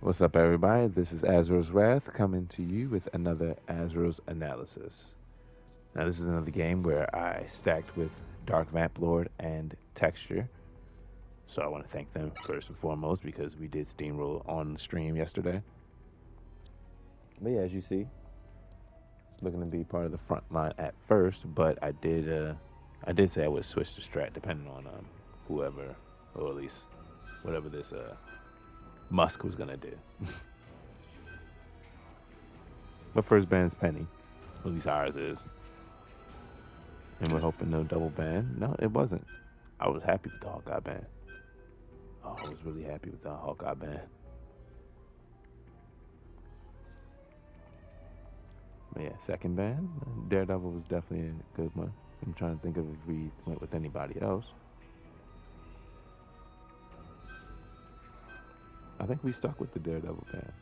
What's up, everybody? This is Azrael's Wrath coming to you with another Azrael's Analysis. Now, this is another game where I stacked with Dark Vamp Lord and Texture. So I want to thank them first and foremost because we did steamroll on the stream yesterday. But yeah, as you see, looking to be part of the front line at first, but I did say I would switch to strat depending on whoever, or at least whatever this Musk was gonna do. But first ban's Penny, at least ours is. And we're hoping no double ban. No, it wasn't. I was happy with the Hawkeye ban. Oh, I was really happy with the Hawkeye ban. But yeah, second ban, Daredevil was definitely a good one. I'm trying to think of if we went with anybody else. I think we stuck with the Daredevil ban.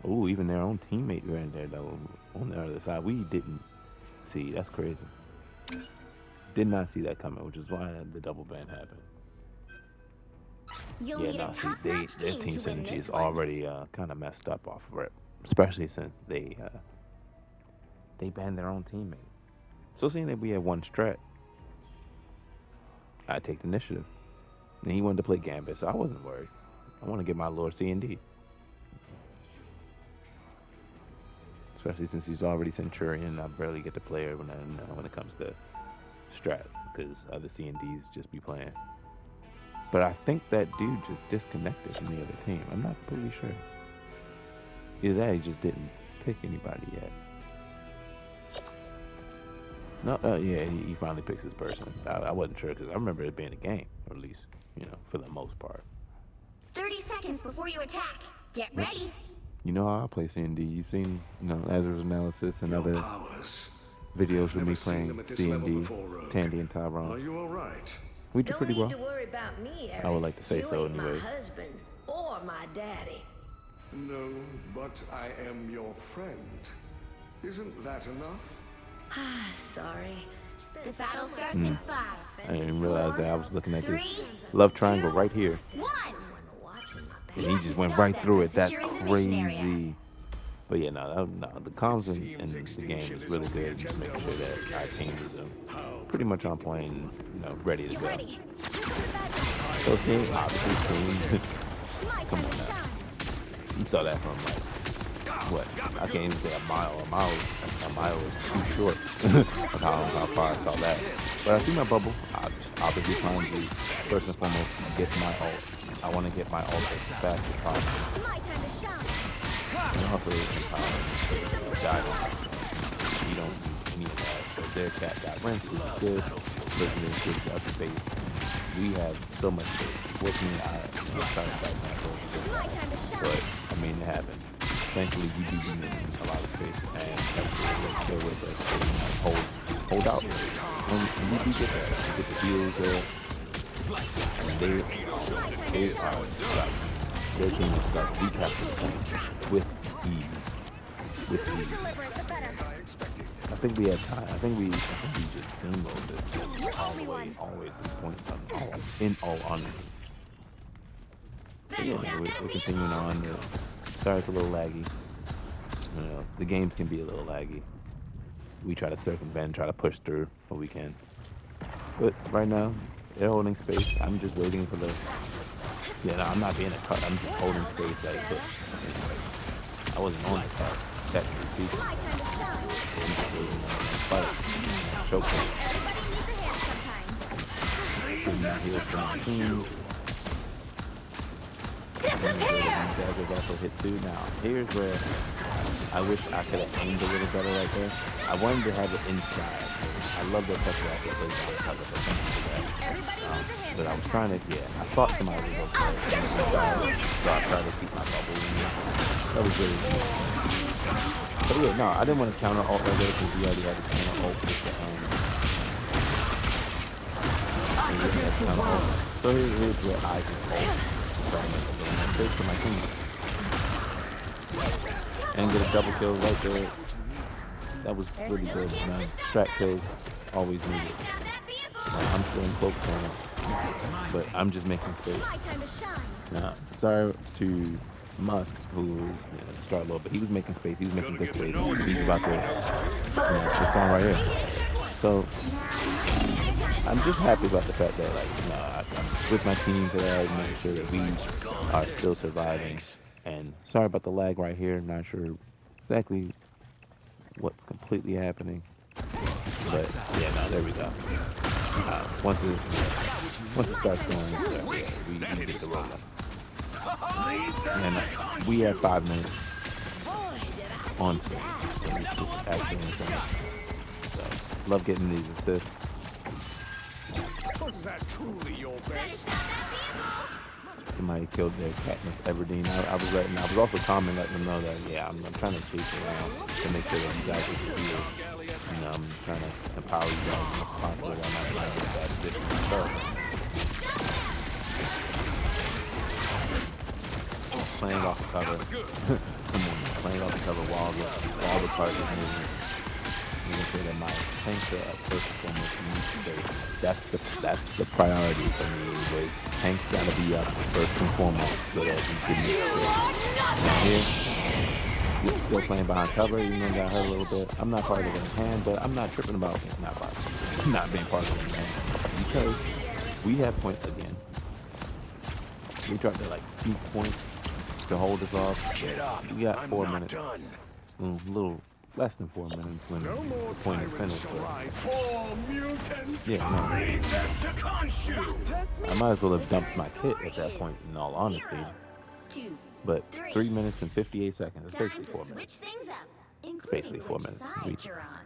Oh, even their own teammate ran Daredevil on the other side. We didn't see. That's crazy. Did not see that coming, which is why the double ban happened. You'll Yeah, need a no, see, their top-notch team team to win synergy this is one. already kind of messed up off of it, especially since they banned their own teammate. So seeing that we had one strat, I take the initiative. And he wanted to play Gambit, so I wasn't worried. I want to get my Lord C and D, especially since he's already Centurion. I barely get to play her when it comes to strat, because other C and Ds just be playing. But I think that dude just disconnected from the other team. I'm not completely sure. Either that, he just didn't pick anybody yet. No, yeah, he finally picks his person. I wasn't sure because I remember it being a game, or at least, for the most part. 30 seconds before you attack. Get Yep. ready. You know how I play C&D. You've seen, Lazarus Analysis and Your other powers. I videos have with never me seen them playing at this level C&D, before, Rogue. Tandy and Are Tyrone. you all right? We do Don't pretty need well. to worry about me, Eric. I would like to say you so ain't anyway. my husband or my daddy. No, but I am your friend. Isn't that enough? Ah, sorry. The Spent battle so starts much in time 5, I didn't realize that I was looking at this 3, love triangle right here. 1. someone watching my back. And You he have to just went stop right them through from it. That's securing the mission area. crazy. But yeah, no, the comms in seems the game extinction is is really on the good. Just agenda making sure once that our again. team is How pretty much on point and ready to Get go. ready. Here come the bad guys. So team, obviously team. My Come time on to now. shine. You saw that from like what? I can't even say a mile. A mile is too short of how far I saw that. But I see my bubble. Obviously trying to first and foremost get my ult. I want to get my ult as fast as possible. My time to shine. And also die on this. You don't need any of that. So their cat got rinsed, which is good. Looking at good up the face. We have so much space. With me, I'm trying to fight my My time to shine. but I mean, it happened. Thankfully, we do be missing a lot of space, and that's what's still with us. Hold out. And we do get that. We get the heals there, and they are stuck. Their team is stuck. We capture the point with ease. With Sooner we ease. deliver it, the better. I think we had time. I think we just steamrolled this You're all only the way, one. all the way to this point. In all honesty. But yeah, we're continuing on. Sorry, it's a little laggy. The games can be a little laggy. We try to circumvent, try to push through what we can. But right now, they're holding space. I'm just waiting for the. Yeah, no, I'm not being a cut. I'm just holding space that it took. I wasn't on the cut. Technically speaking. My time to shine. I'm just waiting on the fight. Choke point. Everybody needs a hand sometimes. Getting my heals from my team. Disappear! Daggers also hit too. Now, here's where I wish I could have aimed a little better right there. I wanted to have it inside. I love that touch that it plays on top of the thank you for that. Everybody needs a hand But I was sometimes. trying to, I thought somebody would go for it. So I tried to keep my bubble in there. That was really good. But yeah, no, I didn't want to counter ult right there because we already had the counter ult with the, So here's where I can ult. So I make a little mistake for my team. And get a double kill right there. That was really good. Strat kills always needed. I'm still in cloak corner, but I'm just making space. My time to shine. Now, sorry to Musk, who start a little bit. He was making space. He was making good space. He's about to, this song right here. So I'm just happy about the fact that, like, I'm with my team today, making sure that we are still surviving. And sorry about the lag right here. Not sure exactly what's completely happening, but yeah, no, there we go. Once it starts going, we get the roll up. And we have 5 minutes on screen. So this is actually insane. So love getting these assists. Was that truly your best? Somebody killed their Katniss Everdeen. I was also calm and letting them know that I'm trying to chase around to make sure that you guys are healed. I'm trying to empower you guys as much as possible while not trying to get that position myself. Playing off the cover. Playing off the cover while the target is moving. Making sure that my tanks are up first and foremost. You need to stay. That's the priority for me. Is tanks gotta be up first and foremost so that we can make sure. Now here, you're still playing behind cover. You know, got hurt a little bit. I'm not part of the hand, but I'm not tripping about not being part of the hand because we have points again. We tried to sneak points to hold us off. We got 4 minutes. A little less than 4 minutes when No more the point is tyrants finished. shall I fall, mutant. Yeah, I might as well have dumped my kit at that point, in all honesty. 2, But 3. 3 minutes and 58 seconds. It's Time basically to 4 switch minutes. things up, Basically including 4 which minutes. side you're on.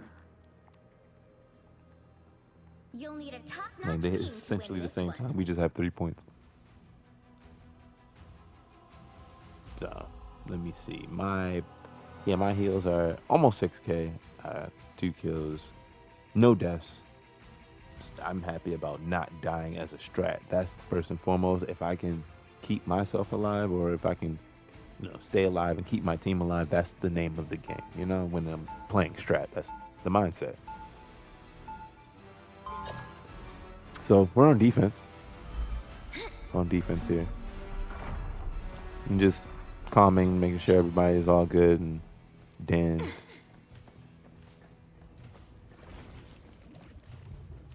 You'll need a top-notch Like, they're team to essentially win the this same one. time. We just have 3 points. So let me see. My heals are almost 6K. 2 kills, no deaths. I'm happy about not dying as a strat. That's first and foremost. If I can keep myself alive, or if I can, stay alive and keep my team alive, that's the name of the game. When I'm playing strat, that's the mindset. So we're on defense. Here. And just calming, making sure everybody is all good and Dan.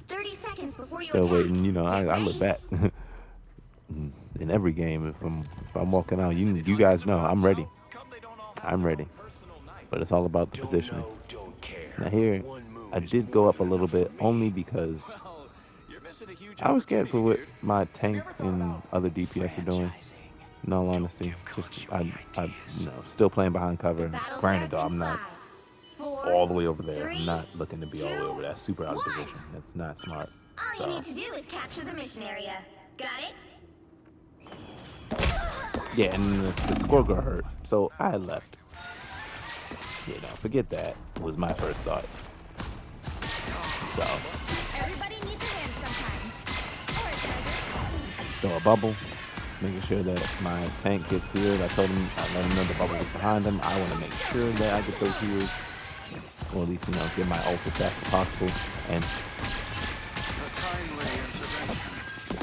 30 seconds before you Still attack. waiting, I look back. In every game, if I'm walking out, you guys know I'm ready. I'm ready. But it's all about the positioning. Now here, I did go up a little bit only because I was scared for what my tank and other DPS are doing. In all honesty, just I'm still playing behind cover. Battle Granted, starts though, in I'm not 5, 4, all the way over there. 3, I'm not looking to be all the way 2, over there. That's super out of 1. position. That's not smart. All So, you need to do is capture the mission area. Got it? yeah, and the score got hurt, so I left. Forget that was my first thought. So, Everybody needs a hand sometimes. Or a treasure. throw a bubble, making sure that my tank gets healed. I let him know the bubble is behind him. I want to make sure that I get those heals, or at least get my ult as fast as possible. And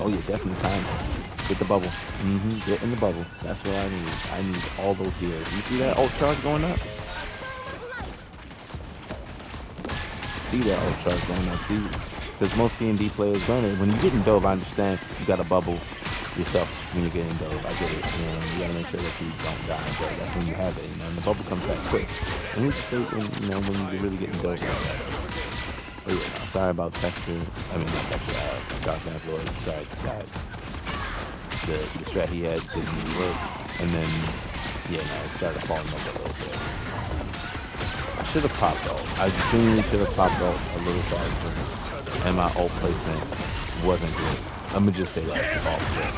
oh yeah, definitely time. Get the bubble. Get in the bubble. That's what I need. I need all those heals. You see that ult charge going up? See that ult charge going up? See, because most D&D players learn it. When you get in dove, I understand you got to bubble yourself when you get in dove. I get it. You got to make sure that you don't die. But that's when you have it. And the bubble comes back quick. And it's just when you really get in dove like that. But yeah, no, sorry about texture. I mean, not texture. Dark Man's Lord. Sorry, God. The strat he had didn't really work, and then it started falling over a little bit. I should have popped ult. I genuinely should have popped ult a little faster, and my ult placement wasn't good. Let me just say that off rip.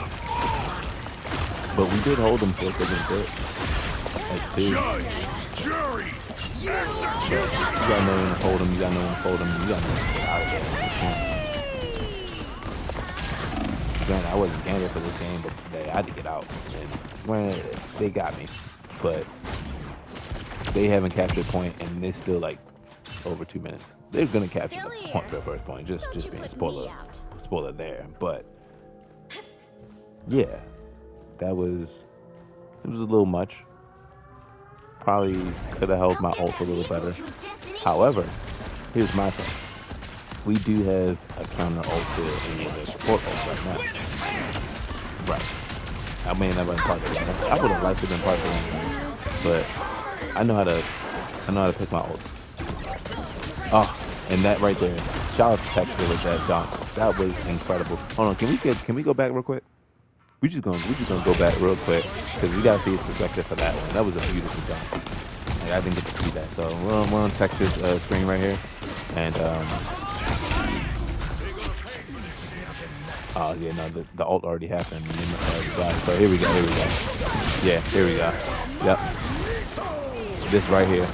But we did hold him for a good bit. That's 2. Jury, You gotta know when to hold him. You gotta know when to fold him. You gotta know when to get out of there. Granted, I wasn't candid for this game, but today I had to get out. And granted, they got me, but they haven't captured point, and they're still over 2 minutes. They're gonna capture Still the here. point for the first point. Just Don't you being put spoiler me out. there. But yeah, that was It was a little much. Probably could have held my ult a little better. However, here's my thing. We do have a counter ult to any of the support ults right now. Right. I may never been part of that. I would have liked to have been part of that, but I know how to pick my ult. Oh, and that right there. Shout out to Texas with that dunk. That was incredible. Hold on, can we go back real quick? We just gonna go back real quick because we gotta see his perspective for that one. That was a beautiful dunk. Like, I didn't get to see that. So we're on Texas screen right here, and oh yeah, no, the ult already happened. So here we go. Yeah, here we go. Yep. This right here.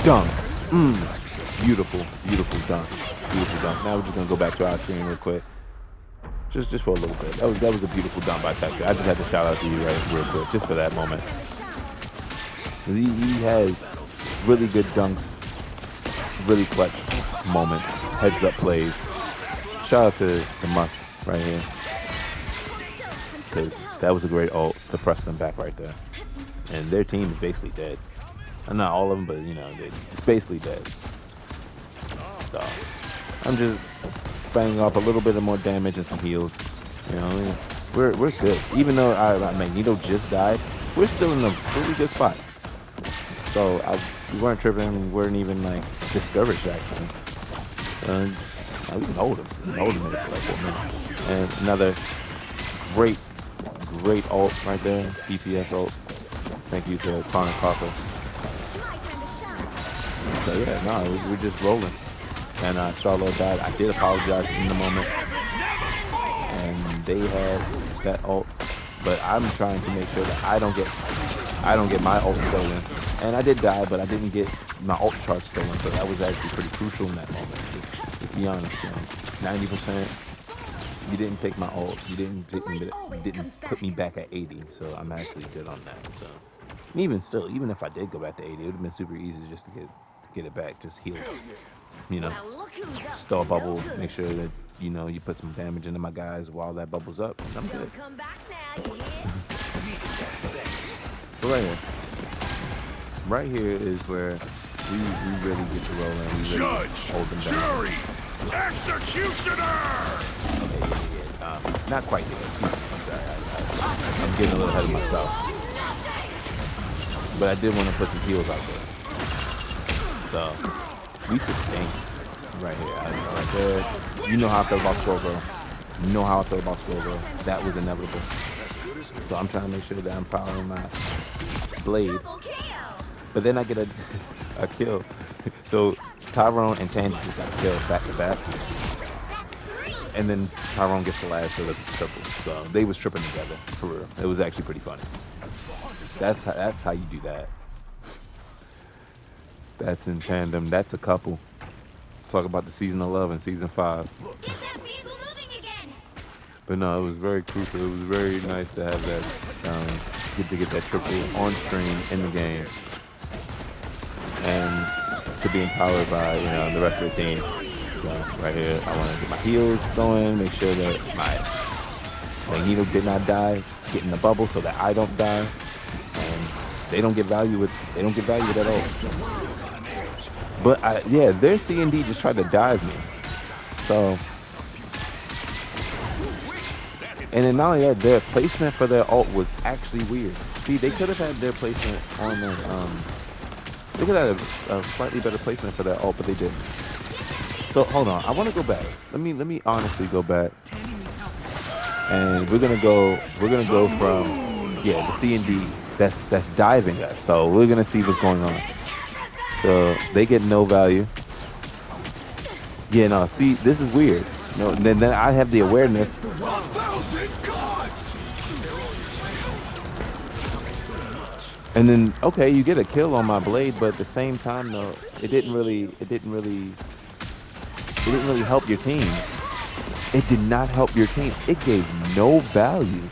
Dunk. Beautiful, beautiful dunk. Beautiful dunk. Now we're just gonna go back to our screen real quick. Just for a little bit. That was a beautiful dunk by Texas. I just had to shout out to you right real quick, just for that moment. He has really good dunks, really clutch moments, heads up plays. Shout out to the Musk right here. Because that was a great ult to press them back right there. And their team is basically dead. Not all of them, but you know, it's basically dead. So I'm just banging off a little bit of more damage and some heals. You know, we're good. Even though Magneto just died, we're still in a pretty good spot. So we weren't tripping. We weren't even like discouraged actually. We can hold him. We can hold him in it for like 4 minutes. And another great ult right there. DPS ult. Thank you to Connor Copper. So yeah, no, we're just rolling. And Starlord died. I did apologize in the moment. And they had that ult. But I'm trying to make sure that I don't get my ult stolen. And I did die, but I didn't get my ult charge stolen. So that was actually pretty crucial in that moment. Let's be honest, you know, 90%. You didn't take my ult. You didn't put me back at 80. So I'm actually good on that. So even still, even if I did go back to 80, it would have been super easy just to get it back, just heal. You know, just throw a bubble, make sure that, you know, you put some damage into my guys while that bubble's up, and I'm good. So right here is where we really get to roll and we really hold them down. Jury, executioner! Okay, not quite yet. I'm sorry, I'm getting a little ahead of myself. But I did want to put some heals out there. So we sustain right here. Right there. You know how I feel about Scorpio. You know how I feel about Scorpio. That was inevitable. So I'm trying to make sure that I'm powering my blade. But then I get a kill. So Tyrone and Tandy just got killed back to back. And then Tyrone gets the last of the triple. So they was tripping together, for real. It was actually pretty funny. That's how you do that. That's in tandem. That's a couple. Talk about the season of love in season 5. Get that vehicle moving again. But no, it was very crucial. It was very nice to have that, get that triple on screen in the game, and to be empowered by, you know, the rest of the team. So right here, I want to get my heals going, make sure that my Magneto did not die, get in the bubble so that I don't die, and they don't get value with at all. But yeah, their C&D just tried to dive me. So, and then not only that, their placement for their ult was actually weird. See, they could have had their placement on their, they could have had a slightly better placement for their ult, but they didn't. So hold on, I want to go back. Let me honestly go back, and we're gonna go from, yeah, the C&D that's diving us. So we're gonna see what's going on. So they get no value. Yeah, no, see, this is weird. No, and then I have the awareness. And then, okay, you get a kill on my blade, but at the same time, though, it didn't really help your team. It did not help your team. It gave no value.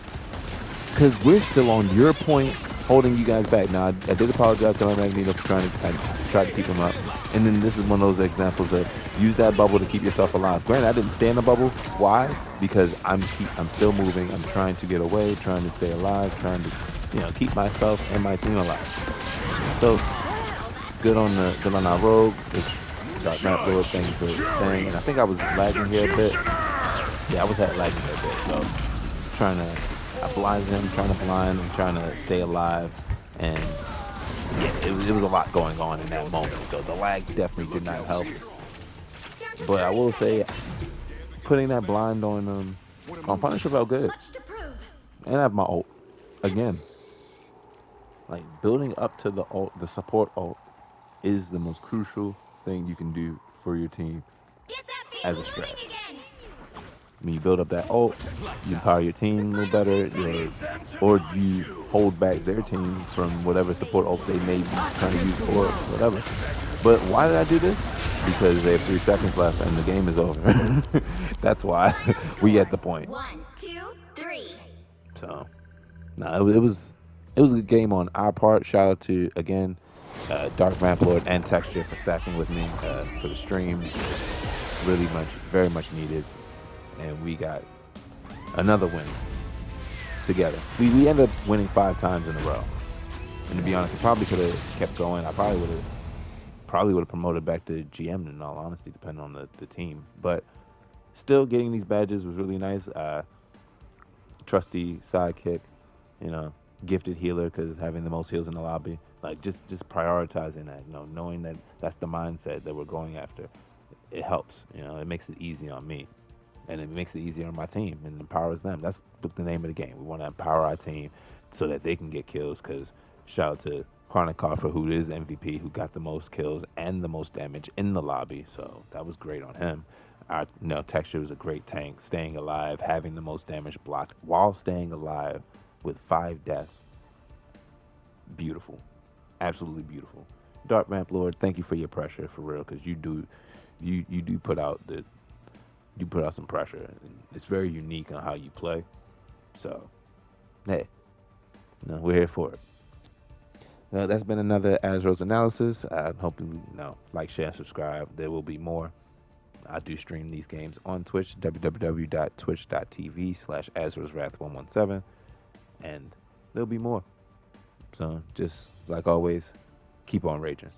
Because we're still on your point, holding you guys back. Now, I did apologize to my Magneto for trying to keep him up. And then this is one of those examples of use that bubble to keep yourself alive. Granted, I didn't stay in the bubble. Why? Because I'm still moving. I'm trying to get away, trying to stay alive, trying to keep myself and my team alive. So good on our rogue, which Dark Map Lord, thank you for saying. And I think I was lagging here a bit. Yeah, I was lagging here a bit. So trying to I blind him, trying to blind and trying to stay alive. And yeah, it was a lot going on in that moment. So the lag definitely did not help. Down to But I 30 will say seconds. putting that blind on Punisher felt good. Much to prove. And I have my ult. Again, like building up to the support ult is the most crucial thing you can do for your team Get that as vehicle a strat. moving again. When you build up that ult, you empower your The team a little final better, 10 seconds. or you hold back their team from whatever support ult they may be trying to use for whatever. But why did I do this? Because they have 3 seconds left and the game is over. That's why Final we at score. the point. 1, 2, 3. So, no, it was a good game on our part. Shout out to again Dark Lord and Texture for stacking with me for the stream. Really much, very much needed, and we got another win together. We ended up winning 5 times in a row. And to be honest, I probably could have kept going. I probably would have promoted back to GM in all honesty, depending on the team. But still, getting these badges was really nice. Trusty sidekick, you know, gifted healer because having the most heals in the lobby. Like just prioritizing that, knowing that that's the mindset that we're going after. It helps, it makes it easy on me. And it makes it easier on my team and empowers them. That's the name of the game. We want to empower our team so that they can get kills. Because shout out to Karnikoffer, who is MVP, who got the most kills and the most damage in the lobby. So that was great on him. Our Texture was a great tank, staying alive, having the most damage blocked while staying alive with 5 deaths. Beautiful, absolutely beautiful. Dark Vamp Lord, thank you for your pressure for real, because you do put out some pressure. And it's very unique on how you play. So, hey, we're here for it. That's been another Azrael's analysis. I hope like, share, and subscribe. There will be more. I do stream these games on Twitch, www.twitch.tv/Azrael'sWrath117, and there'll be more. So, just like always, keep on raging.